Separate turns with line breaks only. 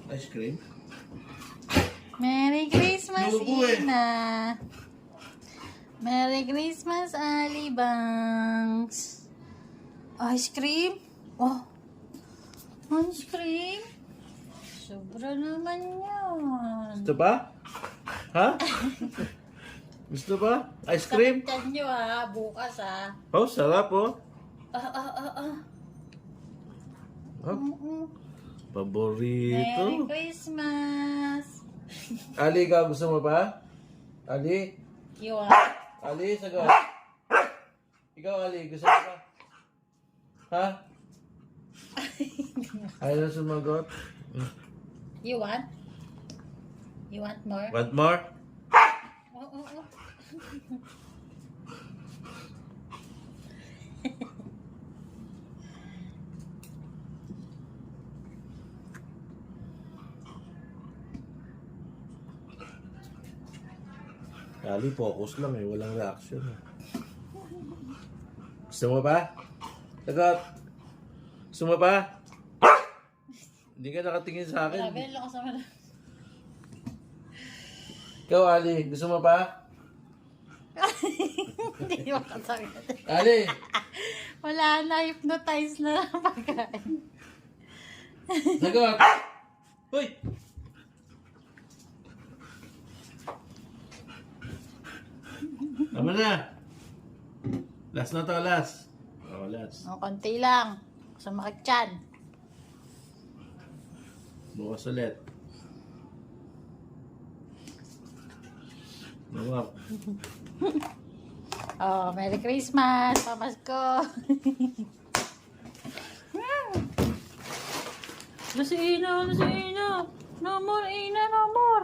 Ice cream?
Merry Christmas,
Lugo eh.
Ina. Merry Christmas, Alibangs. Ice cream? Oh, ice cream? Sobra naman yan.
Gusto pa? Ha? Gusto pa? Ice cream?
Saktan nyo ha, bukas ha.
Oh, sarap oh. Oh,
Merry
paborito.
Christmas.
Ali, ikaw gusto mo pa? Ali?
You want?
Ali, sagot. Ikaw, Ali, gusto mo pa? Ha? Ayaw sumagot.
You want? You want more?
Want more?
Oh.
Ali, focus lang eh. Walang reaction eh. Gusto mo pa? Sagot. Gusto mo pa? Hindi ka nakatingin sa akin.
Grabe, lakas naman.
Ikaw, Ali, gusto mo pa?
Hindi mo kasagot.
Ali!
Wala na, hypnotize na lang pagkain.
Sagot! Hoy! Tama na! Last na to, last. Oh, last.
Ang konti lang. Sumakit yan.
Bukas ulit. Nawak.
Oh, Merry Christmas, Pamasko. Lucy Ina. No more, Ina, no more.